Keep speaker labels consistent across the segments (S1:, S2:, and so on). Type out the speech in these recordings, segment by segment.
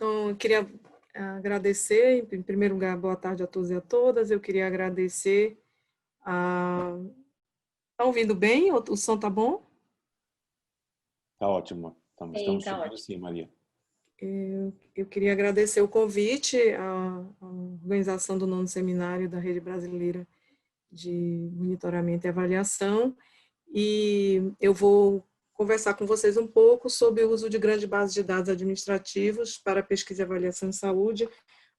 S1: Então, eu queria agradecer, em primeiro lugar, boa tarde a todos e a todas. Eu queria agradecer a... Está ouvindo bem? O som está bom?
S2: Tá ótimo. Estamos
S3: Tá
S2: te ouvindo
S3: ótimo.
S2: sim, Maria.
S1: Eu queria agradecer o convite à organização do 9º Seminário da Rede Brasileira de Monitoramento e Avaliação, e eu vou conversar com vocês um pouco sobre o uso de grandes bases de dados administrativos para pesquisa e avaliação de saúde,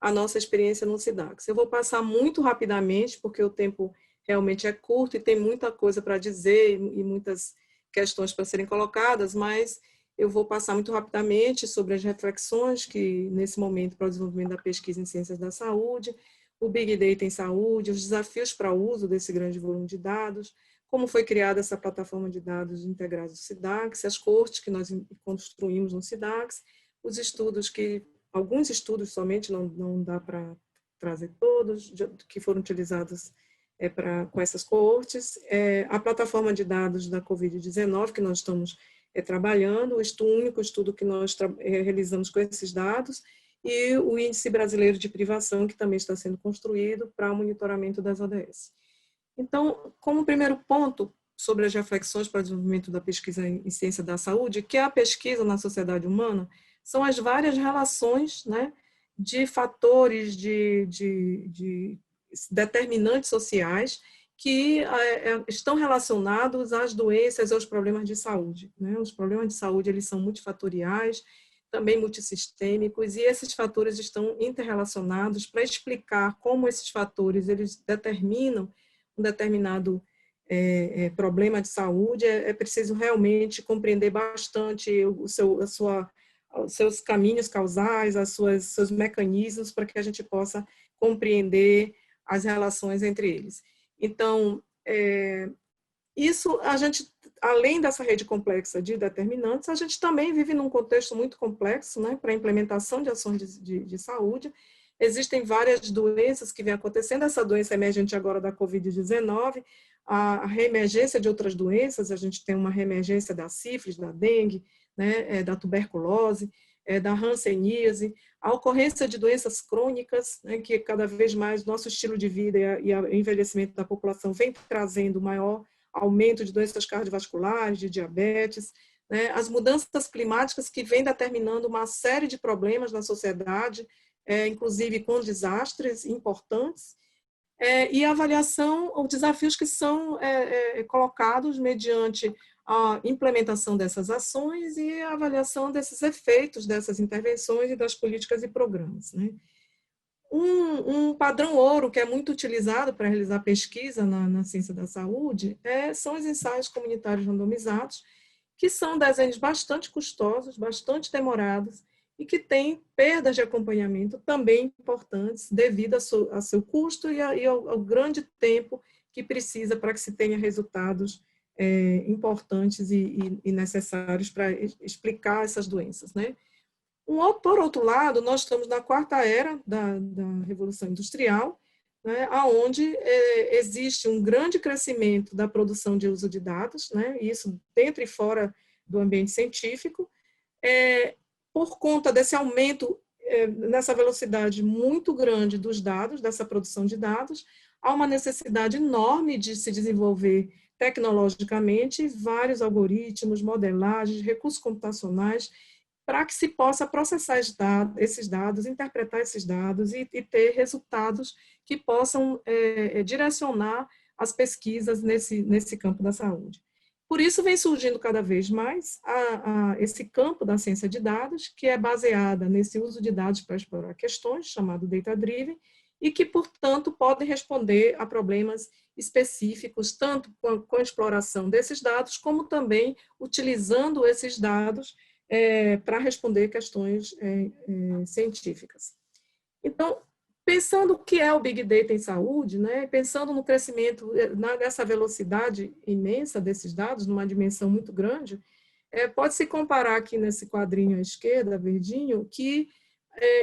S1: a nossa experiência no SIDAX. Eu vou passar muito rapidamente, porque o tempo realmente é curto e tem muita coisa para dizer e muitas questões para serem colocadas, mas eu vou passar muito rapidamente sobre as reflexões que, nesse momento, para o desenvolvimento da pesquisa em ciências da saúde, o Big Data em saúde, os desafios para o uso desse grande volume de dados, como foi criada essa plataforma de dados integrados do SIDAX, as cortes que nós construímos no SIDAX, os estudos alguns estudos somente, não dá para trazer todos, que foram utilizados com essas coortes, a plataforma de dados da Covid-19, que nós estamos trabalhando, o único estudo que nós realizamos com esses dados, e o Índice Brasileiro de Privação, que também está sendo construído para o monitoramento das ODS. Então, como primeiro ponto sobre as reflexões para o desenvolvimento da pesquisa em ciência da saúde, que é a pesquisa na sociedade humana, são as várias relações, né, de fatores, de determinantes sociais que estão relacionados às doenças e aos problemas de saúde. Né? Os problemas de saúde eles são multifatoriais, também multissistêmicos, e esses fatores estão interrelacionados para explicar como esses fatores eles determinam um determinado problema de saúde. É preciso realmente compreender bastante os seus caminhos causais, seus mecanismos, para que a gente possa compreender as relações entre eles. Então, isso a gente, além dessa rede complexa de determinantes, a gente também vive num contexto muito complexo, né, para a implementação de ações de saúde. Existem várias doenças que vêm acontecendo, essa doença emergente agora da Covid-19, a reemergência de outras doenças, a gente tem uma reemergência da sífilis, da dengue, né, da tuberculose, da hanseníase, a ocorrência de doenças crônicas, né, que cada vez mais nosso estilo de vida e o envelhecimento da população vem trazendo maior aumento de doenças cardiovasculares, de diabetes, né, as mudanças climáticas que vêm determinando uma série de problemas na sociedade, inclusive com desastres importantes, e a avaliação, os desafios que são colocados mediante a implementação dessas ações e a avaliação desses efeitos dessas intervenções e das políticas e programas. Né? Um padrão ouro que é muito utilizado para realizar pesquisa na ciência da saúde são os ensaios comunitários randomizados, que são desenhos bastante custosos, bastante demorados, e que têm perdas de acompanhamento também importantes devido a seu custo e ao grande tempo que precisa para que se tenha resultados importantes e necessários para explicar essas doenças, né? Por outro lado, nós estamos na quarta era da Revolução Industrial, né, onde existe um grande crescimento da produção de uso de dados, né, isso dentro e fora do ambiente científico, por conta desse aumento nessa velocidade muito grande dos dados, dessa produção de dados, há uma necessidade enorme de se desenvolver tecnologicamente vários algoritmos, modelagens, recursos computacionais, para que se possa processar esses dados, interpretar esses dados e ter resultados que possam direcionar as pesquisas nesse campo da saúde. Por isso, vem surgindo cada vez mais esse campo da ciência de dados, que é baseada nesse uso de dados para explorar questões, chamado data-driven, e que, portanto, podem responder a problemas específicos, tanto com a exploração desses dados, como também utilizando esses dados para responder questões científicas. Então, pensando o que é o Big Data em saúde, né, pensando no crescimento, nessa velocidade imensa desses dados, numa dimensão muito grande, pode-se comparar aqui nesse quadrinho à esquerda, verdinho, que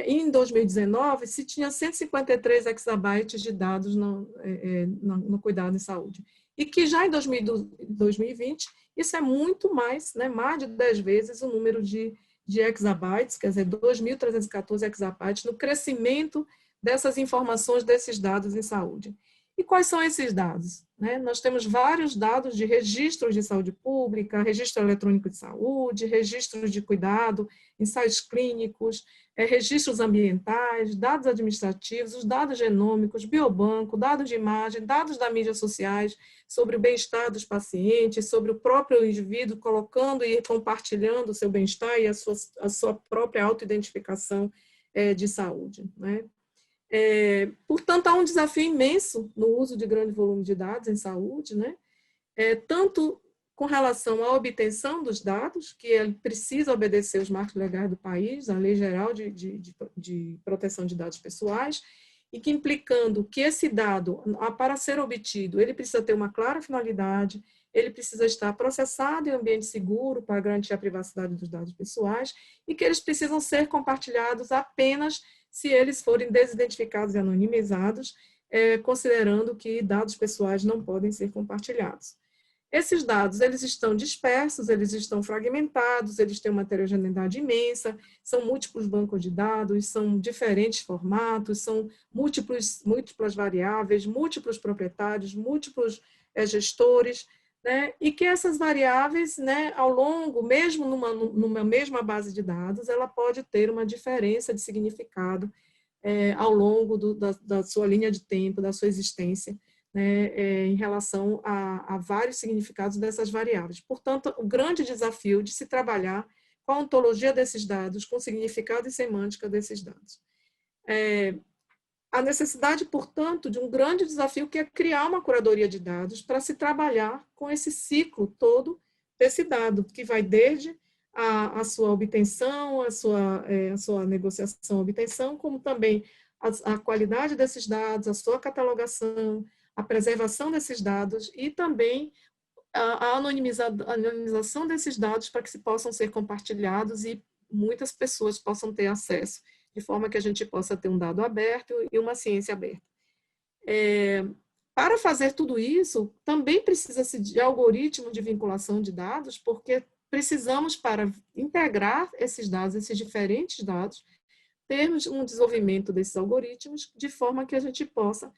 S1: em 2019 se tinha 153 exabytes de dados no cuidado em saúde. E que já em 2020, isso é muito mais, né, mais de 10 vezes o número de de exabytes, quer dizer, 2.314 exabytes, no crescimento dessas informações, desses dados em saúde. E quais são esses dados? Nós temos vários dados de registros de saúde pública, registro eletrônico de saúde, registros de cuidado, ensaios clínicos, registros ambientais, dados administrativos, os dados genômicos, biobanco, dados de imagem, dados das mídias sociais, sobre o bem-estar dos pacientes, sobre o próprio indivíduo colocando e compartilhando o seu bem-estar e a sua própria autoidentificação de saúde. Portanto, há um desafio imenso no uso de grande volume de dados em saúde, tanto com relação à obtenção dos dados, que ele precisa obedecer os marcos legais do país, a Lei Geral de Proteção de Dados Pessoais, e que implicando que esse dado, para ser obtido, ele precisa ter uma clara finalidade, ele precisa estar processado em ambiente seguro para garantir a privacidade dos dados pessoais e que eles precisam ser compartilhados apenas se eles forem desidentificados e anonimizados, considerando que dados pessoais não podem ser compartilhados. Esses dados, eles estão dispersos, eles estão fragmentados, eles têm uma heterogeneidade imensa, são múltiplos bancos de dados, são diferentes formatos, são múltiplas variáveis, múltiplos proprietários, múltiplos gestores, e que essas variáveis, ao longo, mesmo numa mesma base de dados, ela pode ter uma diferença de significado ao longo da sua linha de tempo, da sua existência, em relação a vários significados dessas variáveis. Portanto, o grande desafio de se trabalhar com a ontologia desses dados, com o significado e semântica desses dados. A necessidade, portanto, de um grande desafio que é criar uma curadoria de dados para se trabalhar com esse ciclo todo desse dado, que vai desde a sua obtenção, a sua negociação, obtenção, como também a qualidade desses dados, a sua catalogação, a preservação desses dados e também a anonimização desses dados para que se possam ser compartilhados e muitas pessoas possam ter acesso, de forma que a gente possa ter um dado aberto e uma ciência aberta. Para fazer tudo isso, também precisa-se de algoritmo de vinculação de dados, porque precisamos, para integrar esses dados, esses diferentes dados, termos um desenvolvimento desses algoritmos, de forma que a gente possa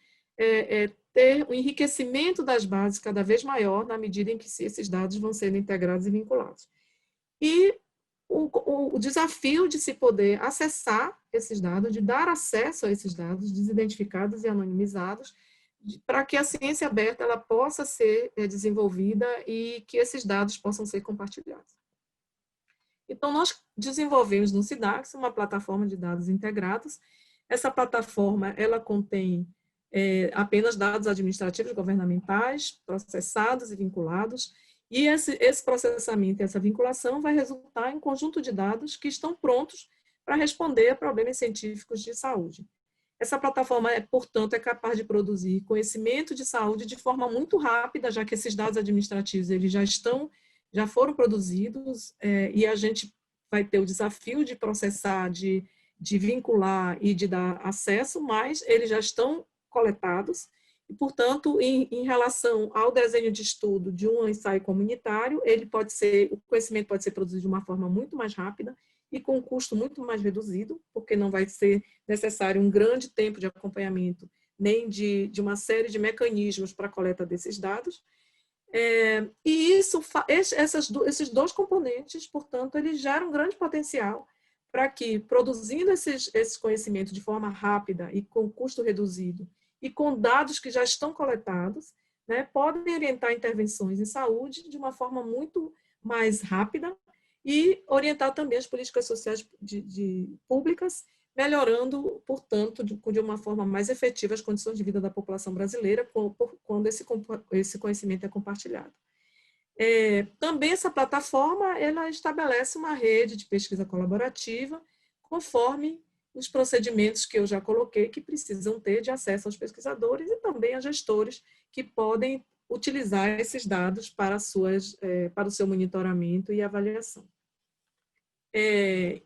S1: ter um enriquecimento das bases cada vez maior, na medida em que esses dados vão sendo integrados e vinculados. E o desafio de se poder acessar esses dados, de dar acesso a esses dados desidentificados e anonimizados, para que a ciência aberta ela possa ser desenvolvida e que esses dados possam ser compartilhados. Então, nós desenvolvemos no SIDAX uma plataforma de dados integrados. Essa plataforma ela contém apenas dados administrativos governamentais, processados e vinculados, e esse processamento e essa vinculação vai resultar em um conjunto de dados que estão prontos para responder a problemas científicos de saúde. Essa plataforma, portanto, é capaz de produzir conhecimento de saúde de forma muito rápida, já que esses dados administrativos eles já foram produzidos, e a gente vai ter o desafio de processar, de vincular e de dar acesso, mas eles já estão coletados, e, portanto, em relação ao desenho de estudo de um ensaio comunitário, o conhecimento pode ser produzido de uma forma muito mais rápida e com um custo muito mais reduzido, porque não vai ser necessário um grande tempo de acompanhamento, nem de uma série de mecanismos para a coleta desses dados. E esses dois componentes, portanto, eles geram um grande potencial para que, produzindo esses conhecimentos de forma rápida e com custo reduzido, e com dados que já estão coletados, podem orientar intervenções em saúde de uma forma muito mais rápida e orientar também as políticas sociais públicas, melhorando, portanto, de uma forma mais efetiva as condições de vida da população brasileira quando esse conhecimento é compartilhado. Também essa plataforma ela estabelece uma rede de pesquisa colaborativa conforme os procedimentos que eu já coloquei, que precisam ter de acesso aos pesquisadores e também a gestores que podem utilizar esses dados para o seu monitoramento e avaliação.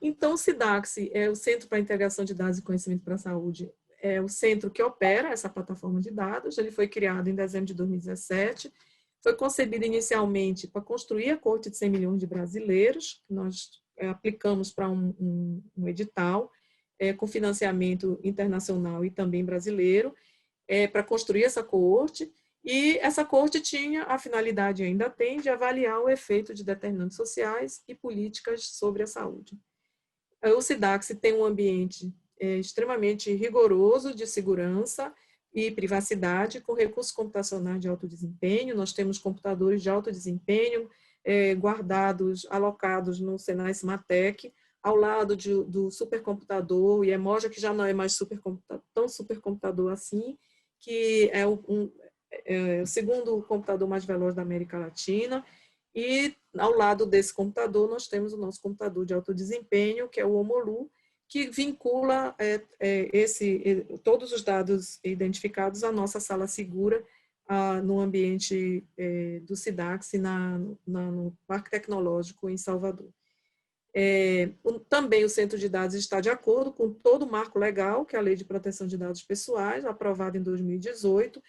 S1: Então, o SIDAX é o Centro para a Integração de Dados e Conhecimento para a Saúde, é o centro que opera essa plataforma de dados. Ele foi criado em dezembro de 2017, foi concebido inicialmente para construir a corte de 100 milhões de brasileiros. Nós aplicamos para um edital com financiamento internacional e também brasileiro para construir essa coorte, e essa coorte tinha a finalidade, e ainda tem, de avaliar o efeito de determinantes sociais e políticas sobre a saúde. O SIDAX tem um ambiente extremamente rigoroso de segurança e privacidade, com recursos computacionais de alto desempenho. Nós temos computadores de alto desempenho guardados, alocados no Senai Cimatec, ao lado do supercomputador IEMOJA, que já não é mais tão supercomputador assim, que é o segundo computador mais veloz da América Latina. E ao lado desse computador nós temos o nosso computador de alto desempenho, que é o Homolu, que vincula todos os dados identificados à nossa sala segura no ambiente do SIDAX, no Parque Tecnológico em Salvador. Também o Centro de Dados está de acordo com todo o marco legal, que é a Lei de Proteção de Dados Pessoais, aprovada em 2018,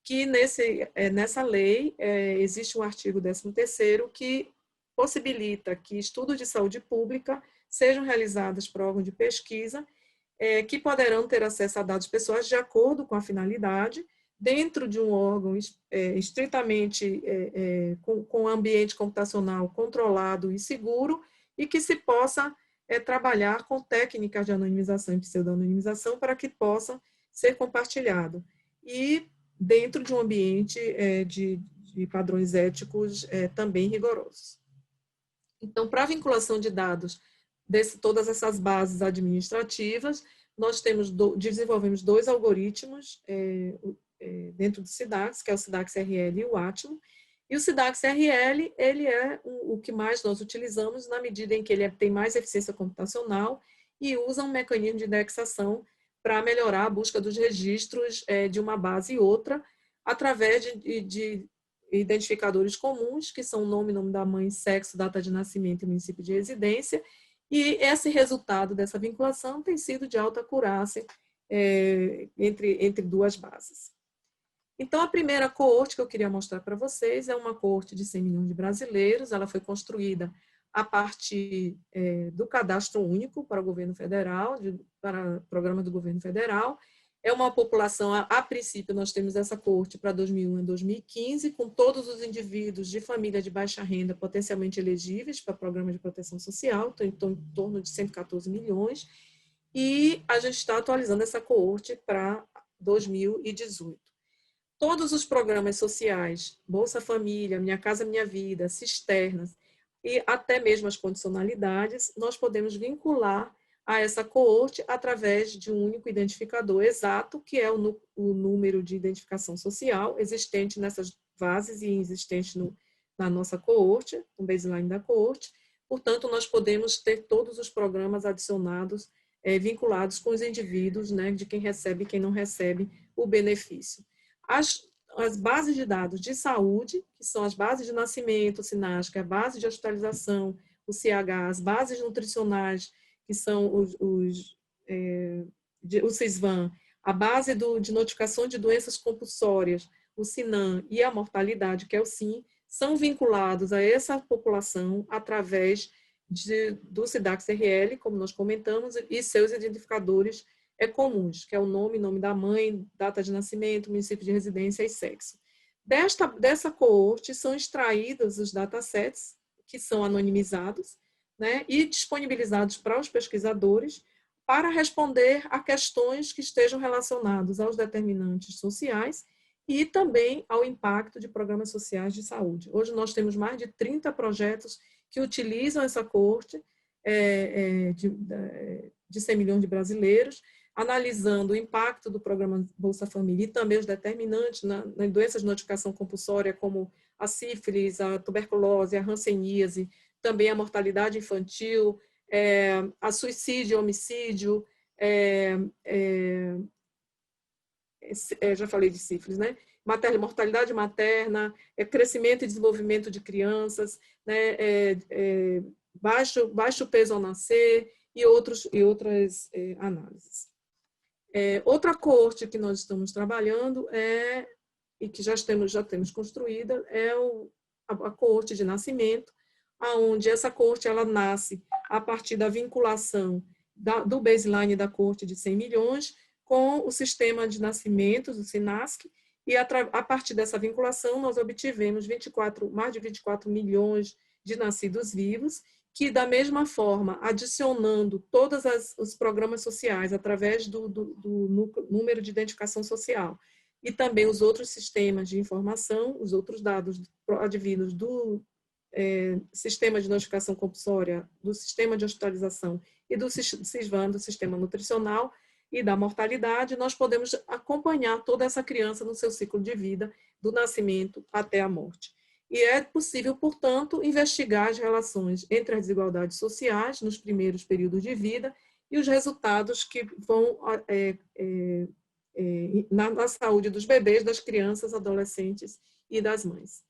S1: que nessa lei existe um artigo 13º que possibilita que estudos de saúde pública sejam realizados por órgãos de pesquisa que poderão ter acesso a dados pessoais de acordo com a finalidade, dentro de um órgão estritamente com ambiente computacional controlado e seguro, e que se possa trabalhar com técnicas de anonimização e pseudonimização para que possa ser compartilhado. E dentro de um ambiente de padrões éticos também rigorosos. Então, para a vinculação de dados todas essas bases administrativas, nós desenvolvemos 2 algoritmos dentro do SIDAX, que é o SIDAX-RL e o Atmo. E o SIDAX-RL, ele é o que mais nós utilizamos na medida em que ele tem mais eficiência computacional e usa um mecanismo de indexação para melhorar a busca dos registros de uma base e outra, através de identificadores comuns, que são o nome da mãe, sexo, data de nascimento e município de residência, e esse resultado dessa vinculação tem sido de alta acurácia entre 2 bases. Então, a primeira coorte que eu queria mostrar para vocês é uma coorte de 100 milhões de brasileiros. Ela foi construída a partir do cadastro único para o governo federal, para programas do governo federal. É uma população, a princípio, nós temos essa coorte para 2001 e 2015, com todos os indivíduos de família de baixa renda potencialmente elegíveis para programas de proteção social, então em torno de 114 milhões, e a gente está atualizando essa coorte para 2018. Todos os programas sociais, Bolsa Família, Minha Casa Minha Vida, Cisternas, e até mesmo as condicionalidades, nós podemos vincular a essa coorte através de um único identificador exato, que é o número de identificação social existente nessas bases e existente na nossa coorte, no baseline da coorte. Portanto, nós podemos ter todos os programas adicionados, vinculados com os indivíduos, né, de quem recebe e quem não recebe o benefício. As bases de dados de saúde, que são as bases de nascimento, o SINASC, que é a base de hospitalização, o CH, as bases nutricionais, que são o CISVAN, a base de notificação de doenças compulsórias, o SINAM, e a mortalidade, que é o SIM, são vinculados a essa população através do SIDAX-RL, como nós comentamos, e seus identificadores comuns, que é o nome da mãe, data de nascimento, município de residência e sexo. Dessa coorte são extraídos os datasets, que são anonimizados, né, e disponibilizados para os pesquisadores para responder a questões que estejam relacionadas aos determinantes sociais e também ao impacto de programas sociais de saúde. Hoje nós temos mais de 30 projetos que utilizam essa coorte de 100 milhões de brasileiros, analisando o impacto do programa Bolsa Família e também os determinantes nas doenças de notificação compulsória, como a sífilis, a tuberculose, a hanseníase, também a mortalidade infantil, a suicídio e homicídio, já falei de sífilis, né? Mortalidade materna, crescimento e desenvolvimento de crianças, né? Baixo peso ao nascer e outras análises. Outra coorte que nós estamos trabalhando e que já temos construída é a coorte de nascimento, onde essa coorte ela nasce a partir da vinculação do baseline da corte de 100 milhões com o sistema de nascimentos, o SINASC, e a partir dessa vinculação nós obtivemos mais de 24 milhões de nascidos vivos, que da mesma forma, adicionando todos os programas sociais através do número de identificação social e também os outros sistemas de informação, os outros dados advindos do sistema de notificação compulsória, do sistema de hospitalização e do SISVAN, do sistema nutricional e da mortalidade, nós podemos acompanhar toda essa criança no seu ciclo de vida, do nascimento até a morte. E é possível, portanto, investigar as relações entre as desigualdades sociais nos primeiros períodos de vida e os resultados que vão na saúde dos bebês, das crianças, adolescentes e das mães.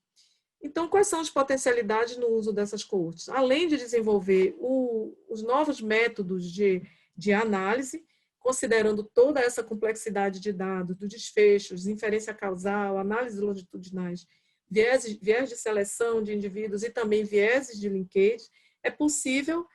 S1: Então, quais são as potencialidades no uso dessas coortes? Além de desenvolver os novos métodos de análise, considerando toda essa complexidade de dados, dos desfechos, inferência causal, análise longitudinais, viés de seleção de indivíduos e também vieses de linkage, é possível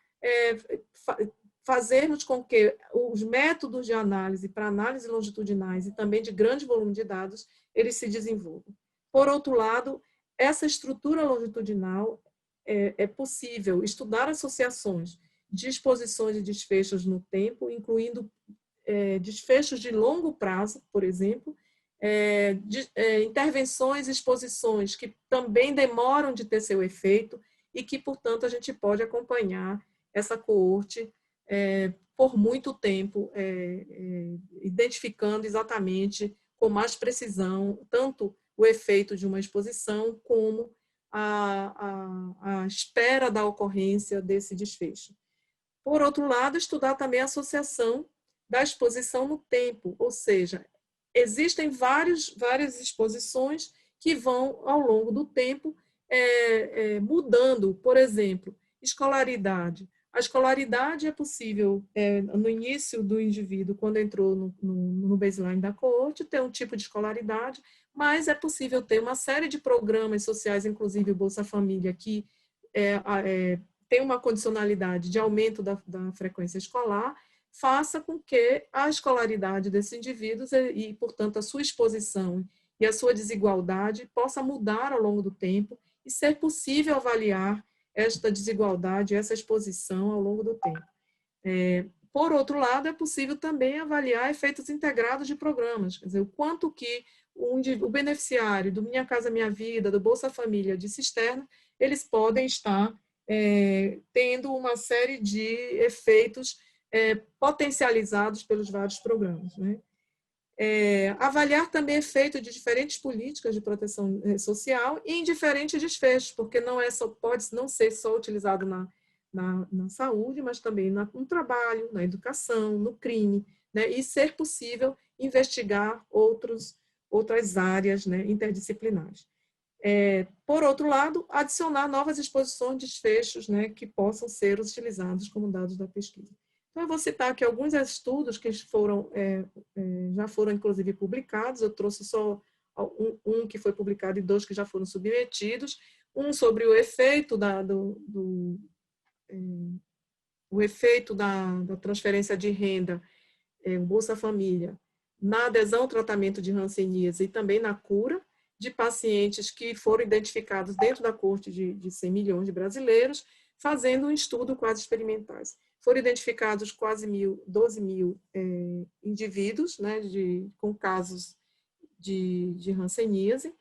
S1: fazermos com que os métodos de análise para análise longitudinais e também de grande volume de dados, eles se desenvolvam. Por outro lado, essa estrutura longitudinal é possível estudar associações de exposições e desfechos no tempo, incluindo desfechos de longo prazo, por exemplo, intervenções e exposições que também demoram de ter seu efeito e que, portanto, a gente pode acompanhar essa coorte por muito tempo, identificando exatamente com mais precisão tanto o efeito de uma exposição como a espera da ocorrência desse desfecho. Por outro lado, estudar também a associação da exposição no tempo, ou seja, existem várias exposições que vão, ao longo do tempo, mudando. Por exemplo, escolaridade. A escolaridade é possível, no início do indivíduo, quando entrou no baseline da coorte, ter um tipo de escolaridade, mas é possível ter uma série de programas sociais, inclusive o Bolsa Família, que tem uma condicionalidade de aumento da frequência escolar, faça com que a escolaridade desses indivíduos e, portanto, a sua exposição e a sua desigualdade possa mudar ao longo do tempo e ser possível avaliar esta desigualdade, essa exposição ao longo do tempo. Por outro lado, é possível também avaliar efeitos integrados de programas, quer dizer, o quanto que o beneficiário do Minha Casa Minha Vida, do Bolsa Família, de cisterna, eles podem estar tendo uma série de efeitos potencializados pelos vários programas, né? Avaliar também efeito de diferentes políticas de proteção social e em diferentes desfechos, porque pode não ser só utilizado na saúde, mas também no trabalho, na educação, no crime, né? E ser possível investigar outras áreas, né, interdisciplinares. Por outro lado, adicionar novas exposições, desfechos, né, que possam ser utilizados como dados da pesquisa. Então, eu vou citar aqui alguns estudos que já foram, inclusive, publicados. Eu trouxe só um que foi publicado e 2 que já foram submetidos. Um sobre o efeito da transferência de renda, o Bolsa Família, na adesão ao tratamento de hanseníase e também na cura de pacientes que foram identificados dentro da coorte de 100 milhões de brasileiros, fazendo um estudo quase experimentais. Foram identificados quase 12 mil indivíduos, né, com casos de hanseníase,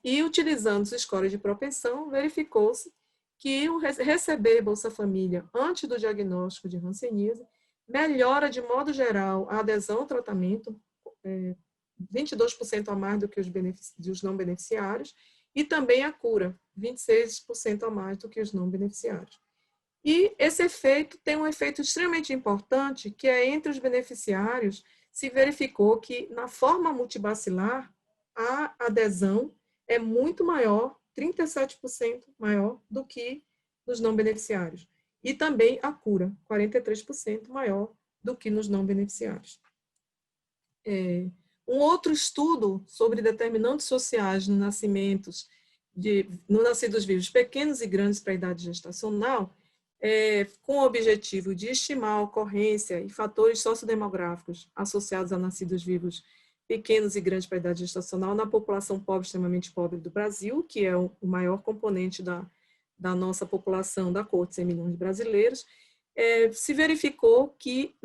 S1: e utilizando os scores de propensão, verificou-se que receber Bolsa Família antes do diagnóstico de hanseníase melhora, de modo geral, a adesão ao tratamento, 22% a mais do que os não beneficiários, e também a cura, 26% a mais do que os não beneficiários. E esse efeito tem um efeito extremamente importante, que entre os beneficiários se verificou que na forma multibacilar a adesão é muito maior, 37% maior do que nos não beneficiários. E também a cura, 43% maior do que nos não beneficiários. Um outro estudo sobre determinantes sociais nos nascidos vivos, pequenos e grandes para a idade gestacional, com o objetivo de estimar a ocorrência e fatores sociodemográficos associados a nascidos vivos pequenos e grandes para a idade gestacional na população pobre, extremamente pobre do Brasil, que é o maior componente da nossa população, da corte de 100 milhões de brasileiros, se verificou que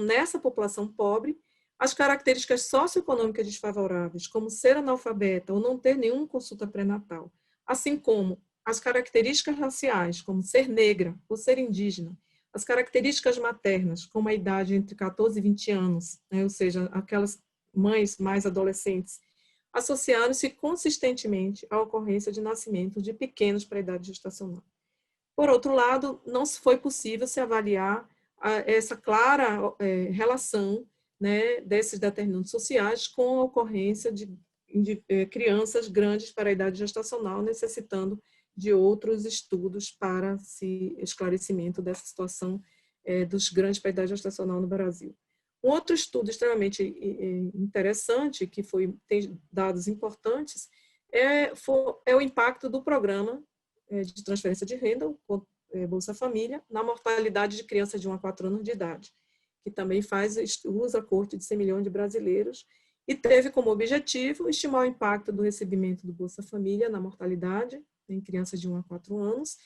S1: nessa população pobre, as características socioeconômicas desfavoráveis, como ser analfabeta ou não ter nenhuma consulta pré-natal, assim como as características raciais, como ser negra ou ser indígena, as características maternas, como a idade entre 14 e 20 anos, né, ou seja, aquelas mães mais adolescentes, associaram-se consistentemente à ocorrência de nascimento de pequenos para a idade gestacional. Por outro lado, não foi possível se avaliar essa clara relação, né, desses determinantes sociais com a ocorrência de crianças grandes para a idade gestacional, necessitando de outros estudos para esclarecimento dessa situação dos grandes para a idade gestacional no Brasil. Um outro estudo extremamente interessante, que tem dados importantes, é o impacto do programa de transferência de renda, o Bolsa Família, na mortalidade de crianças de 1 a 4 anos de idade, que também usa a corte de 100 milhões de brasileiros, e teve como objetivo estimar o impacto do recebimento do Bolsa Família na mortalidade em crianças de 1 a 4 anos,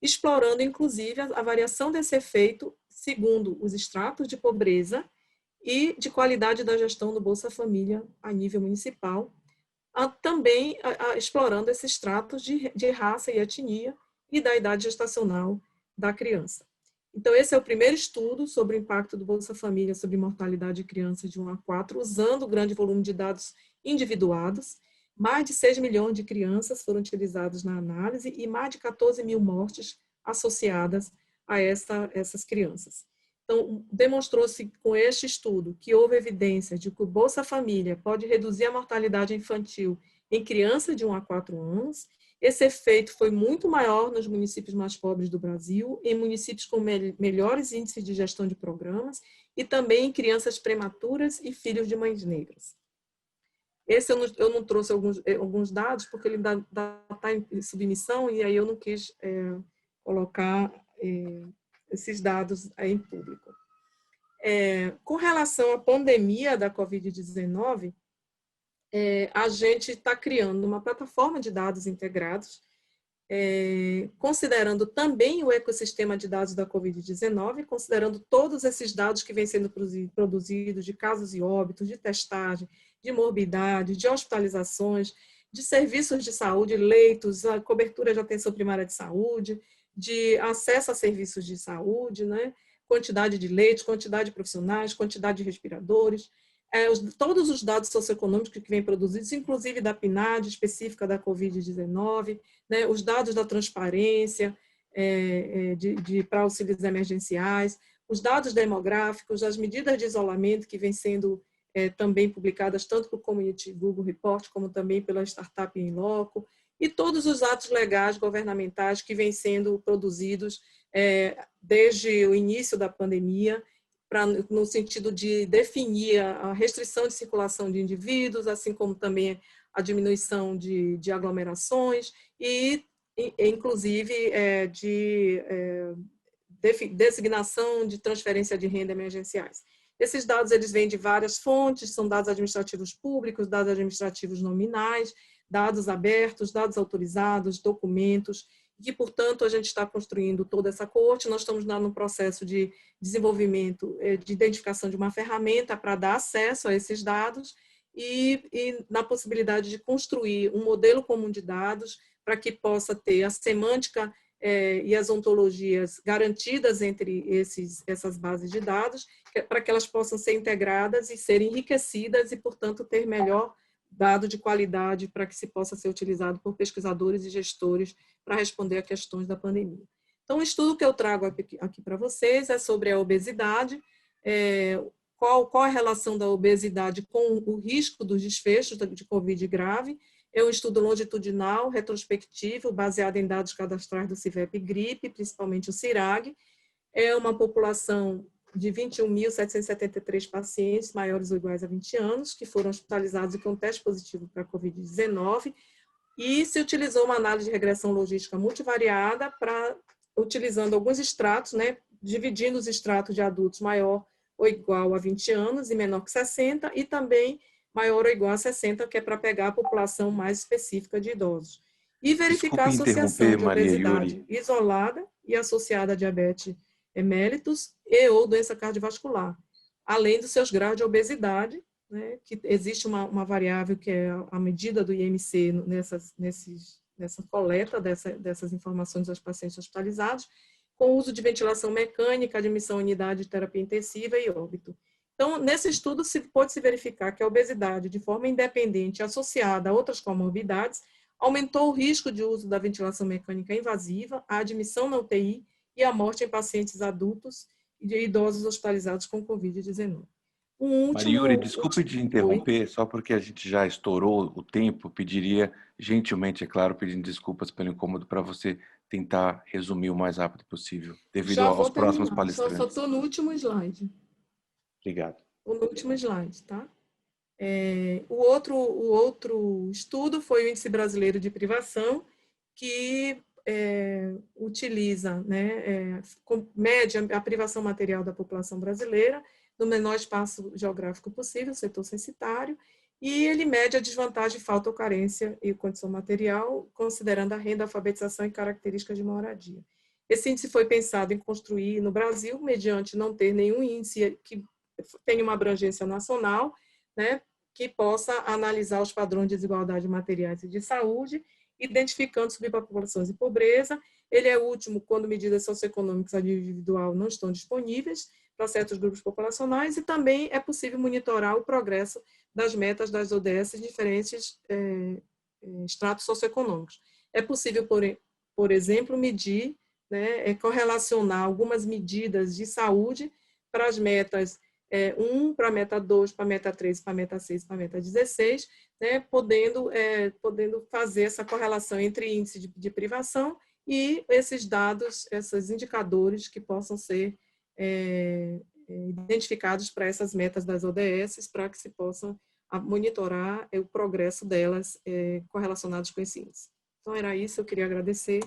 S1: explorando, inclusive, a variação desse efeito segundo os estratos de pobreza e de qualidade da gestão do Bolsa Família a nível municipal, também explorando esses tratos de raça e etnia e da idade gestacional da criança. Então, esse é o primeiro estudo sobre o impacto do Bolsa Família sobre mortalidade de crianças de 1 a 4, usando o grande volume de dados individuados. Mais de 6 milhões de crianças foram utilizadas na análise e mais de 14 mil mortes associadas a essas crianças. Então, demonstrou-se com este estudo que houve evidência de que o Bolsa Família pode reduzir a mortalidade infantil em crianças de 1 a 4 anos. Esse efeito foi muito maior nos municípios mais pobres do Brasil, em municípios com melhores índices de gestão de programas e também em crianças prematuras e filhos de mães negras. Esse eu não trouxe alguns dados, porque ele está em submissão e aí eu não quis colocar esses dados aí em público. Com relação à pandemia da Covid-19, a gente está criando uma plataforma de dados integrados, considerando também o ecossistema de dados da Covid-19, considerando todos esses dados que vêm sendo produzidos de casos e óbitos, de testagem, de morbidade, de hospitalizações, de serviços de saúde, leitos, a cobertura de atenção primária de saúde, de acesso a serviços de saúde, né? Quantidade de leitos, quantidade de profissionais, quantidade de respiradores, todos os dados socioeconômicos que vêm produzidos, inclusive da PNAD específica da Covid-19, né? Os dados da transparência para auxílios emergenciais, os dados demográficos, as medidas de isolamento que vêm sendo também publicadas tanto pelo Community Google Report, como também pela startup In Loco, e todos os atos legais governamentais que vêm sendo produzidos desde o início da pandemia, no sentido de definir a restrição de circulação de indivíduos, assim como também a diminuição de aglomerações e, inclusive, de designação de transferência de renda emergenciais. Esses dados eles vêm de várias fontes, são dados administrativos públicos, dados administrativos nominais, dados abertos, dados autorizados, documentos, que, portanto, a gente está construindo toda essa corte. Nós estamos no processo de desenvolvimento, de identificação de uma ferramenta para dar acesso a esses dados e na possibilidade de construir um modelo comum de dados para que possa ter a semântica e as ontologias garantidas entre essas bases de dados, para que elas possam ser integradas e serem enriquecidas e, portanto, ter melhor dado de qualidade para que se possa ser utilizado por pesquisadores e gestores para responder a questões da pandemia. Então, o estudo que eu trago aqui para vocês é sobre a obesidade, qual a relação da obesidade com o risco dos desfechos de Covid grave. É um estudo longitudinal, retrospectivo, baseado em dados cadastrais do CIVEP-Gripe, principalmente o CIRAG. É uma população de 21.773 pacientes maiores ou iguais a 20 anos, que foram hospitalizados e com teste positivo para a Covid-19, e se utilizou uma análise de regressão logística multivariada para utilizando alguns extratos, né, dividindo os extratos de adultos maior ou igual a 20 anos e menor que 60, e também maior ou igual a 60, que é para pegar a população mais específica de idosos. E verificar a
S2: Desculpe
S1: associação
S2: interromper,
S1: de
S2: Maria
S1: obesidade
S2: Yuri.
S1: isolada e associada a diabetes mellitus e ou doença cardiovascular, além dos seus graus de obesidade, né, que existe uma variável que é a medida do IMC nessa coleta dessas informações aos pacientes hospitalizados, com uso de ventilação mecânica, admissão à unidade de terapia intensiva e óbito. Então, nesse estudo, pode-se verificar que a obesidade, de forma independente, associada a outras comorbidades, aumentou o risco de uso da ventilação mecânica invasiva, a admissão na UTI e a morte em pacientes adultos e de idosos hospitalizados com Covid-19.
S2: Maria Yuri, desculpe de interromper, só porque a gente já estourou o tempo, pediria gentilmente, é claro, pedindo desculpas pelo incômodo, para você tentar resumir o mais rápido possível, devido
S1: Já
S2: aos
S1: vou
S2: próximos
S1: terminar, só
S2: palestrantes.
S1: estou no último slide.
S2: Obrigado.
S1: No último slide, tá? O outro estudo foi o Índice Brasileiro de Privação, que utiliza, né, mede a privação material da população brasileira no menor espaço geográfico possível, setor censitário, e ele mede a desvantagem, falta ou carência e condição material, considerando a renda, a alfabetização e características de moradia. Esse índice foi pensado em construir no Brasil, mediante não ter nenhum índice que tenha uma abrangência nacional, né, que possa analisar os padrões de desigualdade materiais e de saúde, identificando subpopulações e pobreza. Ele é último quando medidas socioeconômicas a nível individual não estão disponíveis para certos grupos populacionais, e também é possível monitorar o progresso das metas das ODS em diferentes estratos socioeconômicos. É possível, por exemplo, medir, né, correlacionar algumas medidas de saúde para as metas 1, para a meta 2, para a meta 3, para a meta 6, para a meta 16, né, podendo fazer essa correlação entre índice de privação e esses dados, esses indicadores que possam ser identificados para essas metas das ODS, para que se possa monitorar o progresso delas correlacionados com esse índice. Então, era isso, eu queria agradecer.